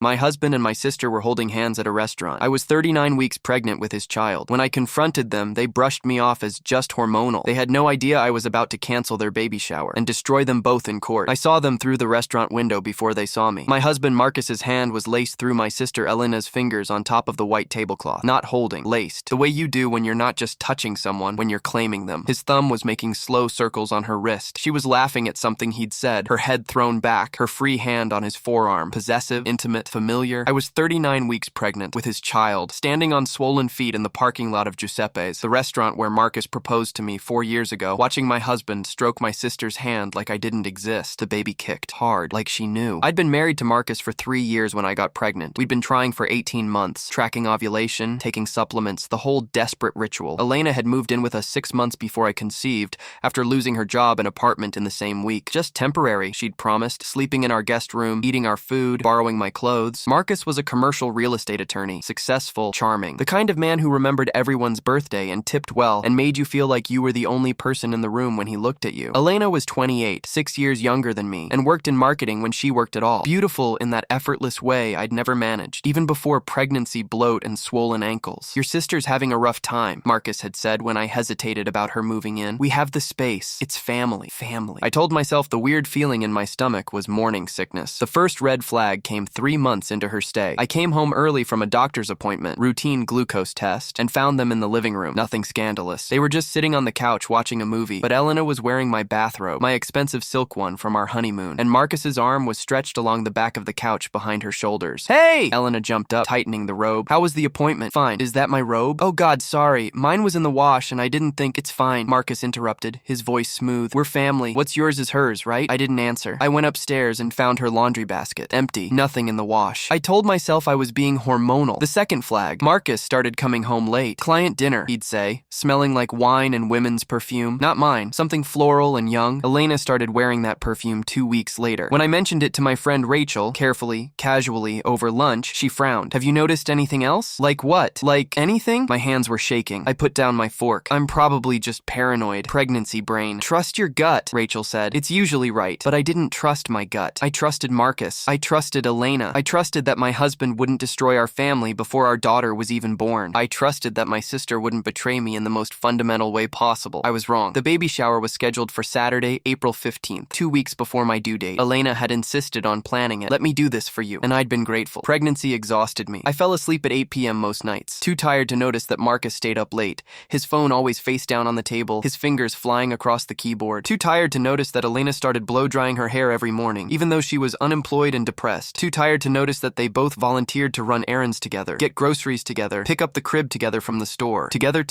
My husband and my sister were holding hands at a restaurant. I was 39 weeks pregnant with his child. When I confronted them, they brushed me off as just hormonal. They had no idea I was about to cancel their baby shower and destroy them both in court. I saw them through the restaurant window before they saw me. My husband Marcus's hand was laced through my sister Elena's fingers on top of the white tablecloth. Not holding, laced. The way you do when you're not just touching someone, when you're claiming them. His thumb was making slow circles on her wrist. She was laughing at something he'd said, her head thrown back, her free hand on his forearm. Possessive, intimate, familiar. I was 39 weeks pregnant with his child, standing on swollen feet in the parking lot of Giuseppe's, the restaurant where Marcus proposed to me 4 years ago, watching my husband stroke my sister's hand like I didn't exist. The baby kicked hard, like she knew. I'd been married to Marcus for 3 years when I got pregnant. We'd been trying for 18 months, tracking ovulation, taking supplements, the whole desperate ritual. Elena had moved in with us 6 months before I conceived, after losing her job and apartment in the same week. Just temporary, she'd promised, sleeping in our guest room, eating our food, borrowing my clothes. Marcus was a commercial real estate attorney, successful, charming. The kind of man who remembered everyone's birthday and tipped well and made you feel like you were the only person in the room when he looked at you. Elena was 28, 6 years younger than me, and worked in marketing when she worked at all. Beautiful in that effortless way I'd never managed, even before pregnancy, bloat, and swollen ankles. Your sister's having a rough time, Marcus had said when I hesitated about her moving in. We have the space. It's family. Family. I told myself the weird feeling in my stomach was morning sickness. The first red flag came 3 months into her stay. I came home early from a doctor's appointment, routine glucose test, and found them in the living room. Nothing scandalous. They were just sitting on the couch watching a movie, but Elena was wearing my bathrobe, my expensive silk one from our honeymoon, and Marcus's arm was stretched along the back of the couch behind her shoulders. Hey! Elena jumped up, tightening the robe. How was the appointment? Fine. Is that my robe? Oh God, sorry. Mine was in the wash and I didn't think. It's fine, Marcus interrupted, his voice smooth. We're family. What's yours is hers, right? I didn't answer. I went upstairs and found her laundry basket. Empty. Nothing in the wash. I told myself I was being hormonal. The second flag. Marcus started coming home late. Client dinner, he'd say, smelling like wine and women's perfume. Not mine. Something floral and young. Elena started wearing that perfume 2 weeks later. When I mentioned it to my friend Rachel, carefully, casually, over lunch, she frowned. Have you noticed anything else? Like what? Like anything? My hands were shaking. I put down my fork. I'm probably just paranoid. Pregnancy brain. Trust your gut, Rachel said. It's usually right. But I didn't trust my gut. I trusted Marcus. I trusted Elena. I trusted that my husband wouldn't destroy our family before our daughter was even born. I trusted that my sister wouldn't betray me in the most fundamental way possible. I was wrong. The baby shower was scheduled for Saturday, April 15th, 2 weeks before my due date. Elena had insisted on planning it. Let me do this for you. And I'd been grateful. Pregnancy exhausted me. I fell asleep at 8 p.m. most nights, too tired to notice that Marcus stayed up late, his phone always face down on the table, his fingers flying across the keyboard. Too tired to notice that Elena started blow-drying her hair every morning, even though she was unemployed and depressed. Too tired to notice that they both volunteered to run errands together, get groceries together, pick up the crib together from the store. Together,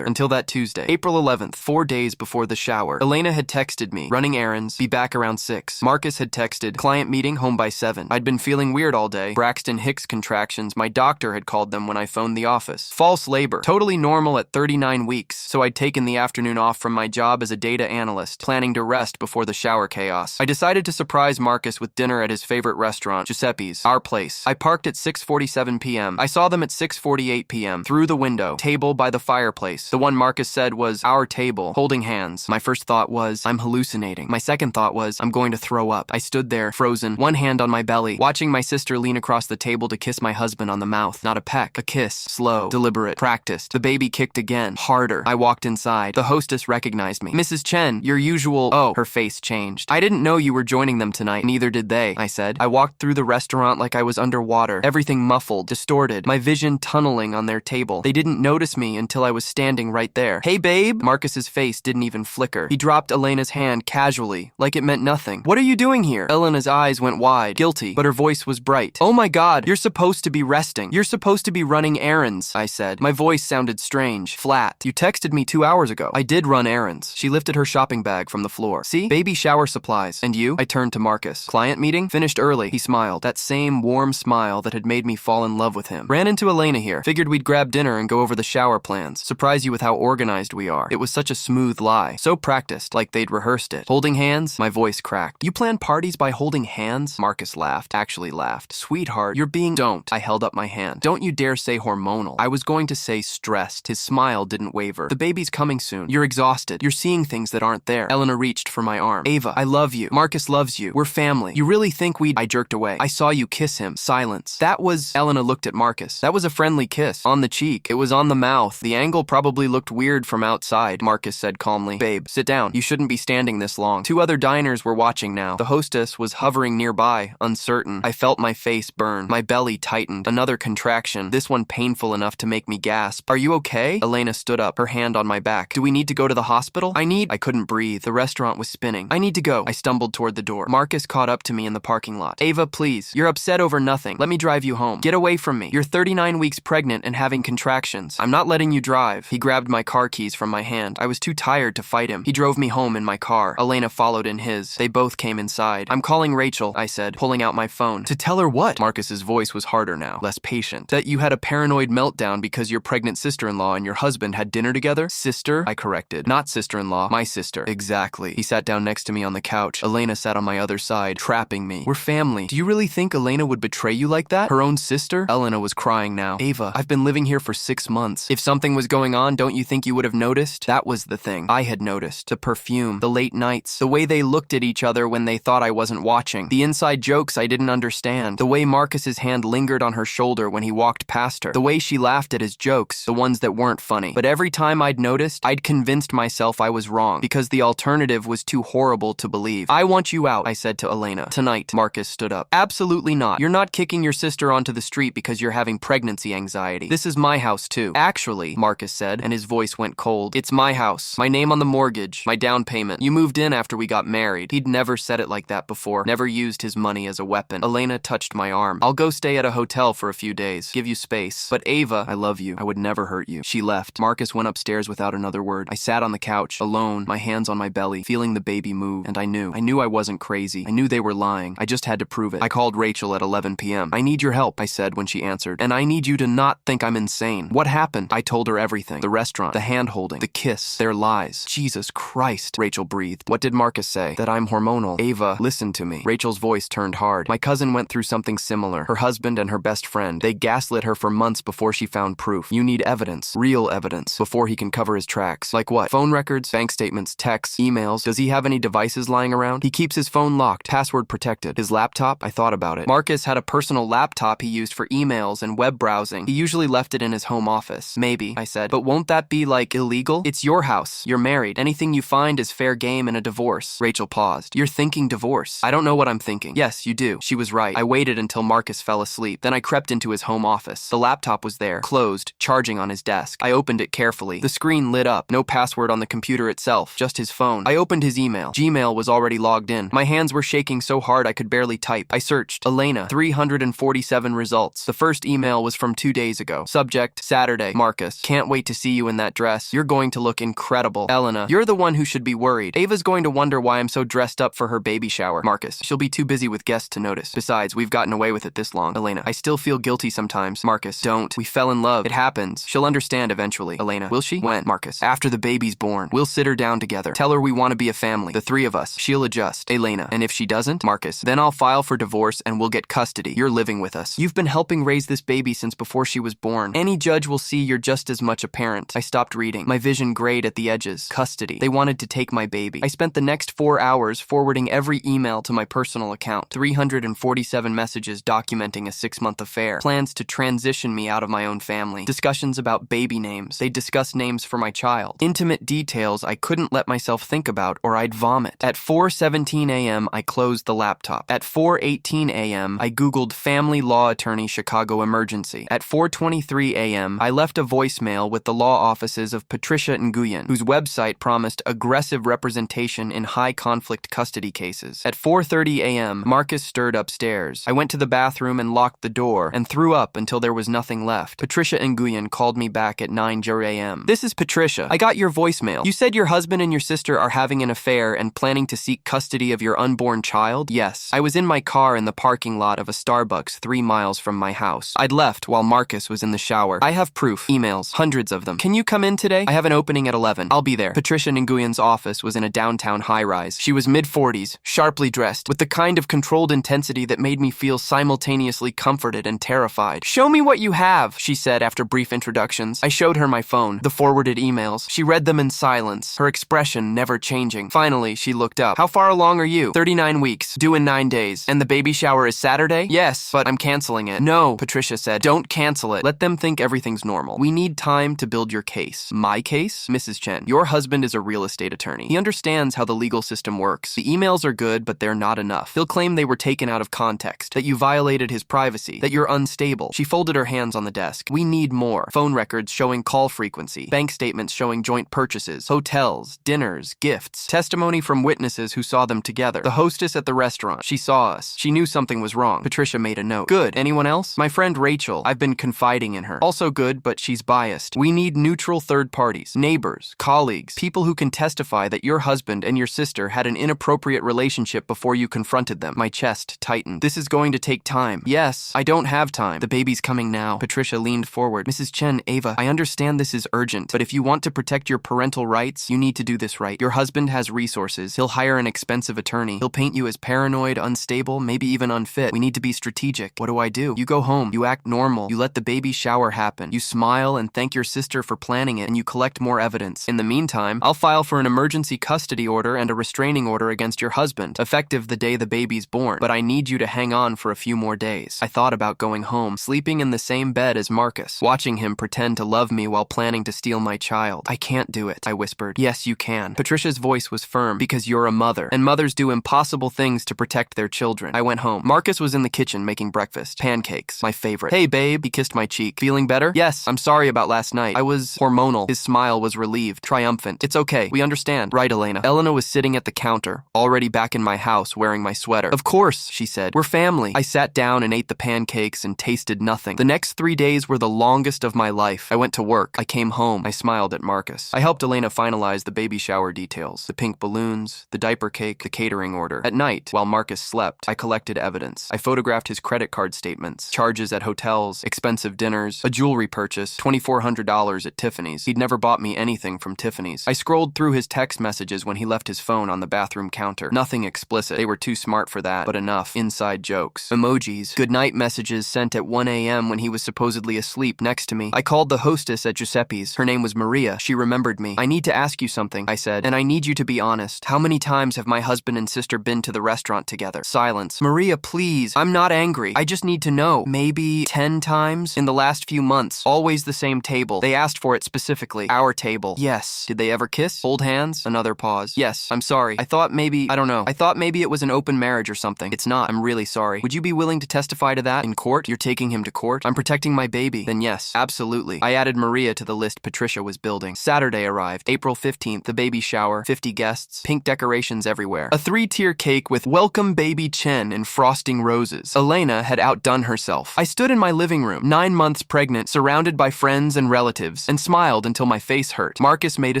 until that Tuesday, April 11th, 4 days before the shower. Elena had texted me, running errands, be back around 6. Marcus had texted, client meeting, home by 7. I'd been feeling weird all day. Braxton Hicks contractions, my doctor had called them when I phoned the office. False labor, totally normal at 39 weeks, so I'd taken the afternoon off from my job as a data analyst, planning to rest before the shower chaos. I decided to surprise Marcus with dinner at his favorite restaurant, Giuseppe's, our place. I parked at 6:47 p.m. I saw them at 6:48 p.m. through the window, table by the fireplace. The one Marcus said was our table, holding hands. My first thought was, I'm hallucinating. My second thought was, I'm going to throw up. I stood there, frozen, one hand on my belly, watching my sister lean across the table to kiss my husband on the mouth. Not a peck, a kiss, slow, deliberate, practiced. The baby kicked again, harder. I walked inside. The hostess recognized me. Mrs. Chen, your usual... Oh, her face changed. I didn't know you were joining them tonight. Neither did they, I said. I walked through the restaurant like I was underwater, everything muffled, distorted, my vision tunneling on their table. They didn't notice me until I was standing right there. Hey, babe? Marcus's face didn't even flicker. He dropped Elena's hand casually, like it meant nothing. What are you doing here? Elena's eyes went wide, guilty, but her voice was bright. Oh my God, you're supposed to be resting. You're supposed to be running errands, I said. My voice sounded strange, flat. You texted me 2 hours ago. I did run errands. She lifted her shopping bag from the floor. See? Baby shower supplies. And you? I turned to Marcus. Client meeting? Finished early. He smiled. That same warm smile that had made me fall in love with him. Ran into Elena here. Figured we'd grab dinner and go over the shower plans. Surprise you with how organized we are. It was such a smooth lie. So practiced, like they'd rehearsed it. Holding hands? My voice cracked. You plan parties by holding hands? Marcus laughed. Actually laughed. Sweetheart, you're being... Don't. I held up my hand. Don't you dare say hormonal. I was going to say stressed. His smile didn't waver. The baby's coming soon. You're exhausted. You're seeing things that aren't there. Elena reached for my arm. Ava, I love you. Marcus loves you. We're family. You really think we'd... I jerked away. I saw saw you kiss him. Silence. That was... Elena looked at Marcus. That was a friendly kiss. On the cheek. It was on the mouth. The angle probably looked weird from outside, Marcus said calmly. Babe, sit down. You shouldn't be standing this long. 2 other diners were watching now. The hostess was hovering nearby, uncertain. I felt my face burn. My belly tightened. Another contraction. This one painful enough to make me gasp. Are you okay? Elena stood up, her hand on my back. Do we need to go to the hospital? I couldn't breathe. The restaurant was spinning. I need to go. I stumbled toward the door. Marcus caught up to me in the parking lot. Ava, please. You're upset over nothing. Let me drive you home. Get away from me. You're 39 weeks pregnant and having contractions. I'm not letting you drive. He grabbed my car keys from my hand. I was too tired to fight him. He drove me home in my car. Elena followed in his. They both came inside. I'm calling Rachel, I said, pulling out my phone. To tell her what? Marcus's voice was harder now, less patient. That you had a paranoid meltdown because your pregnant sister-in-law and your husband had dinner together? Sister? I corrected. Not sister-in-law. My sister. Exactly. He sat down next to me on the couch. Elena sat on my other side, trapping me. We're family. Do you really think Elena would betray you like that? Her own sister? Elena was crying now. Ava, I've been living here for 6 months. If something was going on, don't you think you would have noticed? That was the thing. I had noticed. The perfume, the late nights, the way they looked at each other when they thought I wasn't watching, the inside jokes I didn't understand, the way Marcus's hand lingered on her shoulder when he walked past her, the way she laughed at his jokes, the ones that weren't funny. But every time I'd noticed, I'd convinced myself I was wrong, because the alternative was too horrible to believe. I want you out, I said to Elena. Tonight. Marcus stood up. Absolutely not. You're not kicking your sister onto the street because you're having pregnancy anxiety. This is my house too. Actually, Marcus said, and his voice went cold. It's my house. My name on the mortgage. My down payment. You moved in after we got married. He'd never said it like that before. Never used his money as a weapon. Elena touched my arm. I'll go stay at a hotel for a few days. Give you space. But Ava, I love you. I would never hurt you. She left. Marcus went upstairs without another word. I sat on the couch, alone, my hands on my belly, feeling the baby move. And I knew I wasn't crazy. I knew they were lying. I just had to prove it. I called Rachel at 11 p.m. I need your help, I said when she answered. And I need you to not think I'm insane. What happened? I told her everything. The restaurant, the hand-holding, the kiss, their lies. Jesus Christ, Rachel breathed. What did Marcus say? That I'm hormonal. Ava, listen to me. Rachel's voice turned hard. My cousin went through something similar. Her husband and her best friend. They gaslit her for months before she found proof. You need evidence. Real evidence. Before he can cover his tracks. Like what? Phone records, bank statements, texts, emails. Does he have any devices lying around? He keeps his phone locked, password protected. His laptop? I thought about it. Marcus had a personal laptop he used for emails and web browsing. He usually left it in his home office. Maybe, I said. But won't that be, like, illegal? It's your house. You're married. Anything you find is fair game in a divorce. Rachel paused. You're thinking divorce. I don't know what I'm thinking. Yes, you do. She was right. I waited until Marcus fell asleep. Then I crept into his home office. The laptop was there, closed, charging on his desk. I opened it carefully. The screen lit up. No password on the computer itself, just his phone. I opened his email. Gmail was already logged in. My hands were shaking so hard I could barely type. I searched. Elena. 347 results. The first email was from 2 days ago. Subject, Saturday. Marcus. Can't wait to see you in that dress. You're going to look incredible. Elena. You're the one who should be worried. Ava's going to wonder why I'm so dressed up for her baby shower. Marcus. She'll be too busy with guests to notice. Besides, we've gotten away with it this long. Elena. I still feel guilty sometimes. Marcus. Don't. We fell in love. It happens. She'll understand eventually. Elena. Will she? When? Marcus. After the baby's born. We'll sit her down together. Tell her we want to be a family. The 3 of us. She'll adjust. Elena. And if she doesn't? Marcus. Then I'll file for divorce and we'll get custody. You're living with us. You've been helping raise this baby since before she was born. Any judge will see you're just as much a parent. I stopped reading. My vision grayed at the edges. Custody. They wanted to take my baby. I spent the next 4 hours forwarding every email to my personal account. 347 messages documenting a 6-month affair. Plans to transition me out of my own family. Discussions about baby names. They discussed names for my child. Intimate details I couldn't let myself think about or I'd vomit. At 4:17 a.m., I closed the laptop. At 4:18 a.m., I Googled family law attorney Chicago emergency. At 4:23 a.m., I left a voicemail with the law offices of Patricia Nguyen, whose website promised aggressive representation in high-conflict custody cases. At 4:30 a.m., Marcus stirred upstairs. I went to the bathroom and locked the door and threw up until there was nothing left. Patricia Nguyen called me back at 9:00 a.m. This is Patricia. I got your voicemail. You said your husband and your sister are having an affair and planning to seek custody of your unborn child? Yes. I was in my car in the parking lot of a Starbucks 3 miles from my house. I'd left while Marcus was in the shower. I have proof. Emails. Hundreds of them. Can you come in today? I have an opening at 11. I'll be there. Patricia Nguyen's office was in a downtown high-rise. She was mid-40s, sharply dressed, with the kind of controlled intensity that made me feel simultaneously comforted and terrified. Show me what you have, she said after brief introductions. I showed her my phone, the forwarded emails. She read them in silence, her expression never changing. Finally, she looked up. How far along are you? 39 weeks. Due in 9 days. And the baby shower shower is Saturday? Yes, but I'm canceling it. No, Patricia said. Don't cancel it. Let them think everything's normal. We need time to build your case. My case? Mrs. Chen, your husband is a real estate attorney. He understands how the legal system works. The emails are good, but they're not enough. He'll claim they were taken out of context, that you violated his privacy, that you're unstable. She folded her hands on the desk. We need more. Phone records showing call frequency, bank statements showing joint purchases, hotels, dinners, gifts, testimony from witnesses who saw them together. The hostess at the restaurant. She saw us. She knew something was wrong. Patricia made a note. Good. Anyone else? My friend Rachel. I've been confiding in her. Also good, but she's biased. We need neutral third parties, neighbors, colleagues, people who can testify that your husband and your sister had an inappropriate relationship before you confronted them. My chest tightened. This is going to take time. Yes, I don't have time. The baby's coming now. Patricia leaned forward. Mrs. Chen, Ava, I understand this is urgent, but if you want to protect your parental rights, you need to do this right. Your husband has resources. He'll hire an expensive attorney. He'll paint you as paranoid, unstable, maybe even unfit. We need to be strategic. What do? You go home. You act normal. You let the baby shower happen. You smile and thank your sister for planning it, and you collect more evidence. In the meantime, I'll file for an emergency custody order and a restraining order against your husband, effective the day the baby's born. But I need you to hang on for a few more days. I thought about going home, sleeping in the same bed as Marcus, watching him pretend to love me while planning to steal my child. I can't do it, I whispered. Yes, you can. Patricia's voice was firm. Because you're a mother, and mothers do impossible things to protect their children. I went home. Marcus was in the kitchen making breakfast. Pancakes, my favorite. Hey, babe, he kissed my cheek. Feeling better? Yes, I'm sorry about last night. I was hormonal. His smile was relieved, triumphant. It's okay. We understand. Right, Elena. Elena was sitting at the counter, already back in my house wearing my sweater. Of course, she said. We're family. I sat down and ate the pancakes and tasted nothing. The next 3 days were the longest of my life. I went to work. I came home. I smiled at Marcus. I helped Elena finalize the baby shower details, the pink balloons, the diaper cake, the catering order. At night, while Marcus slept, I collected evidence. I photographed his credit card statements, charges at hotels, expensive dinners, a jewelry purchase, $2,400 at Tiffany's. He'd never bought me anything from Tiffany's. I scrolled through his text messages when he left his phone on the bathroom counter. Nothing explicit. They were too smart for that, but enough. Inside jokes. Emojis. Goodnight messages sent at 1 a.m. when he was supposedly asleep next to me. I called the hostess at Giuseppe's. Her name was Maria. She remembered me. I need to ask you something, I said, and I need you to be honest. How many times have my husband and sister been to the restaurant together? Silence. Maria, please. I'm not angry. I just need to know. Maybe 10 times? In the last few months. Always the same table. They asked for it specifically. Our table. Yes. Did they ever kiss? Hold hands? Another pause. Yes. I'm sorry. I thought maybe, I don't know. I thought maybe it was an open marriage or something. It's not. I'm really sorry. Would you be willing to testify to that in court? You're taking him to court? I'm protecting my baby. Then yes, absolutely. I added Maria to the list Patricia was building. Saturday arrived. April 15th, the baby shower, 50 guests, pink decorations everywhere. A 3-tier cake with "Welcome Baby Chen" and frosting roses. Elena had outdone herself. I stood in my living room, 9 months pregnant, surrounded by friends and relatives, and smiled until my face hurt. Marcus made a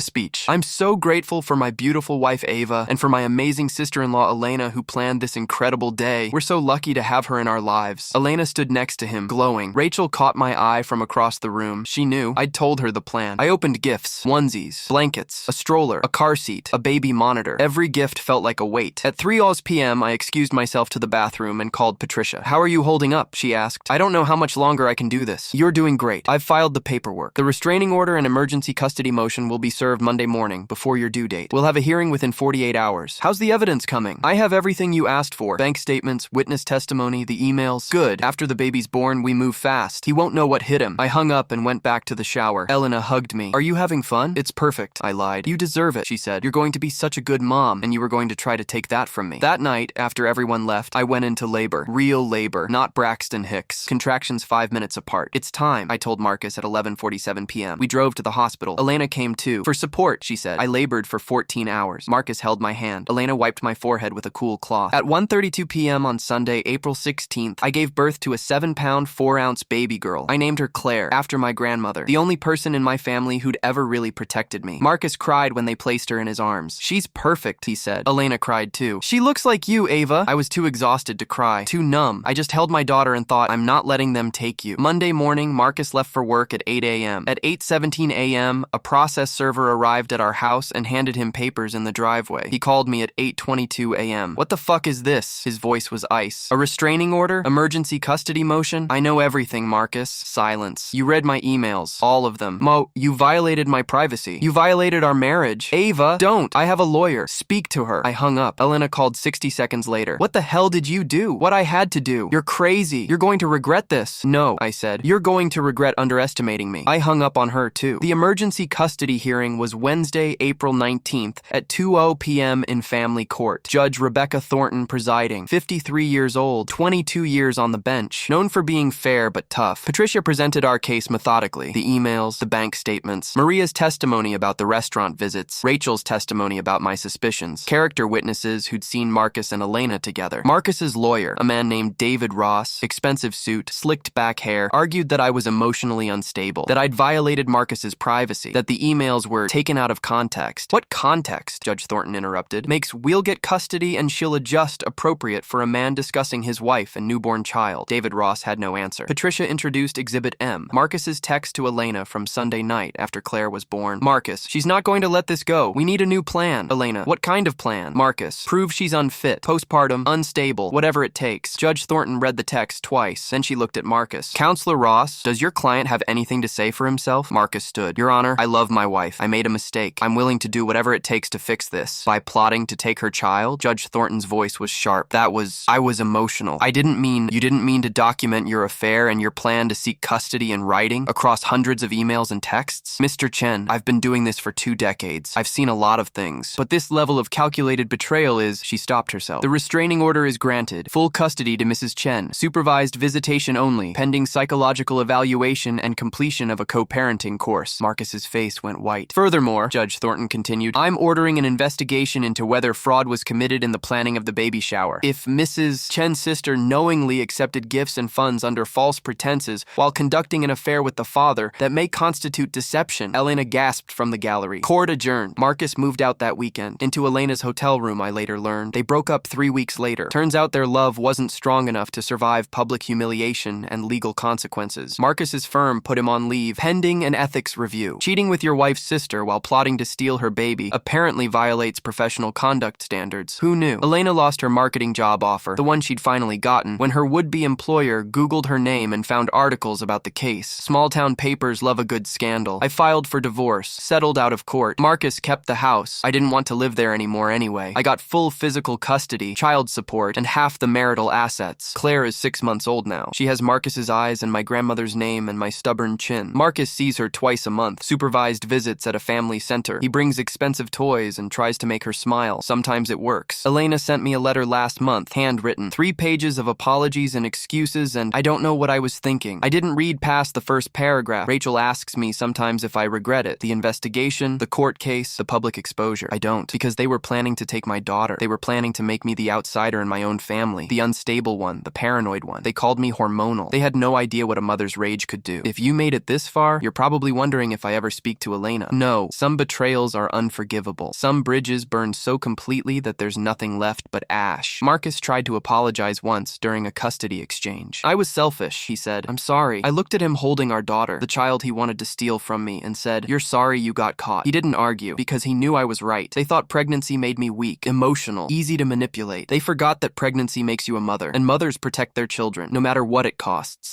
speech. I'm so grateful for my beautiful wife Ava and for my amazing sister-in-law Elena who planned this incredible day. We're so lucky to have her in our lives. Elena stood next to him, glowing. Rachel caught my eye from across the room. She knew. I'd told her the plan. I opened gifts, onesies, blankets, a stroller, a car seat, a baby monitor. Every gift felt like a weight. At 3 p.m., I excused myself to the bathroom and called Patricia. How are you holding up? She asked. I don't know how much longer I can do this. You're doing great. I've filed the paperwork. The restraining order and emergency custody motion will be served Monday morning, before your due date. We'll have a hearing within 48 hours. How's the evidence coming? I have everything you asked for. Bank statements, witness testimony, the emails. Good. After the baby's born, we move fast. He won't know what hit him. I hung up and went back to the shower. Elena hugged me. Are you having fun? It's perfect, I lied. You deserve it, she said. You're going to be such a good mom, and you were going to try to take that from me. That night, after everyone left, I went into labor. Real labor, not Braxton Hicks. Contractions 5 minutes apart. It's time, I told Marcus at 11:47 p.m. We drove to the hospital. Elena came too. For support, she said. I labored for 14 hours. Marcus held my hand. Elena wiped my forehead with a cool cloth. At 1:32 p.m. on Sunday, April 16th, I gave birth to a 7-pound, 4-ounce baby girl. I named her Claire, after my grandmother, the only person in my family who'd ever really protected me. Marcus cried when they placed her in his arms. She's perfect, he said. Elena cried too. She looks like you, Ava. I was too exhausted to cry, too numb. I just held my daughter and thought, I'm not letting them take you. Monday morning, Marcus left for work at 8 a.m. At 8:17 a.m., a process server arrived at our house and handed him papers in the driveway. He called me at 8:22 a.m. What the fuck is this? His voice was ice. A restraining order? Emergency custody motion? I know everything, Marcus. Silence. You read my emails. All of them. Mo, you violated my privacy. You violated our marriage. Ava, don't. I have a lawyer. Speak to her. I hung up. Elena called 60 seconds later. What the hell did you do. What I had to do. You're crazy. You're going to regret this. No, I said. You're going to regret underestimating me. I hung up on her too. The emergency custody hearing was Wednesday, April 19th at 2:00 p.m. in family court. Judge Rebecca Thornton presiding. 53 years old, 22 years on the bench. Known for being fair but tough, Patricia presented our case methodically. The emails, the bank statements, Maria's testimony about the restaurant visits, Rachel's testimony about my suspicions, character witnesses who'd seen Marcus and Elena together. Marcus's lawyer, a man named David Ross, expensive suit, slicked back hair, argued that I was emotionally unstable, that I'd violated Marcus's privacy, that the emails were taken out of context. What context? Judge Thornton interrupted. Makes we'll get custody and she'll adjust appropriate for a man discussing his wife and newborn child. David Ross had no answer. Patricia introduced Exhibit M, Marcus's text to Elena from Sunday night after Claire was born. Marcus, she's not going to let this go. We need a new plan. Elena, what kind of plan? Marcus, prove she's unfit, postpartum, unstable, whatever it takes. Judge Thornton read the text twice, then she looked at Marcus. Counselor Ross, does your client have anything to say for himself? Marcus stood. Your Honor, I love my wife. I made a mistake. I'm willing to do whatever it takes to fix this. By plotting to take her child? Judge Thornton's voice was sharp. I was emotional. You didn't mean to document your affair and your plan to seek custody in writing across hundreds of emails and texts? Mr. Chen, I've been doing this for 2 decades. I've seen a lot of things. But this level of calculated betrayal is... She stopped herself. The restraining order is granted. Full custody to Mrs. Chen. Supervised visitation only, pending psychological evaluation and completion of a co-parenting course. Marcus's face went white. Furthermore, Judge Thornton continued, I'm ordering an investigation into whether fraud was committed in the planning of the baby shower. If Mrs. Chen's sister knowingly accepted gifts and funds under false pretenses while conducting an affair with the father, that may constitute deception. Elena gasped from the gallery. Court adjourned. Marcus moved out that weekend. Into Elena's hotel room, I later learned. They broke up 3 weeks later. Turns out their love wasn't strong enough to survive public humiliation and legal consequences. Marcus's firm put him on leave, pending an ethics review. Cheating with your wife's sister while plotting to steal her baby apparently violates professional conduct standards. Who knew? Elena lost her marketing job offer, the one she'd finally gotten, when her would-be employer Googled her name and found articles about the case. Small-town papers love a good scandal. I filed for divorce, settled out of court. Marcus kept the house. I didn't want to live there anymore anyway. I got full physical custody, child support, and half the marital assets. Claire is 6 months old now. She has Marcus's eyes and my grandmother's name and my stubborn chin. Marcus sees her twice a month, supervised visits at a family center. He brings expensive toys and tries to make her smile. Sometimes it works. Elena sent me a letter last month, handwritten. 3 pages of apologies and excuses, and I don't know what I was thinking. I didn't read past the first paragraph. Rachel asks me sometimes if I regret it. The investigation, the court case, the public exposure. I don't, because they were planning to take my daughter. They were planning to make me the outsider in my own family, the unstable one, the paranoid one. They called me hormonal. They had no idea what a mother's rage could do. If you made it this far, you're probably wondering if I ever speak to Elena. No, some betrayals are unforgivable. Some bridges burn so completely that there's nothing left but ash. Marcus tried to apologize once during a custody exchange. I was selfish, he said. I'm sorry. I looked at him holding our daughter, the child he wanted to steal from me, and said, you're sorry you got caught. He didn't argue, because he knew I was right. They thought pregnancy made me weak, emotional, easy to manipulate. They forgot that pregnancy makes you a mother, and mothers protect their children, no matter what it costs.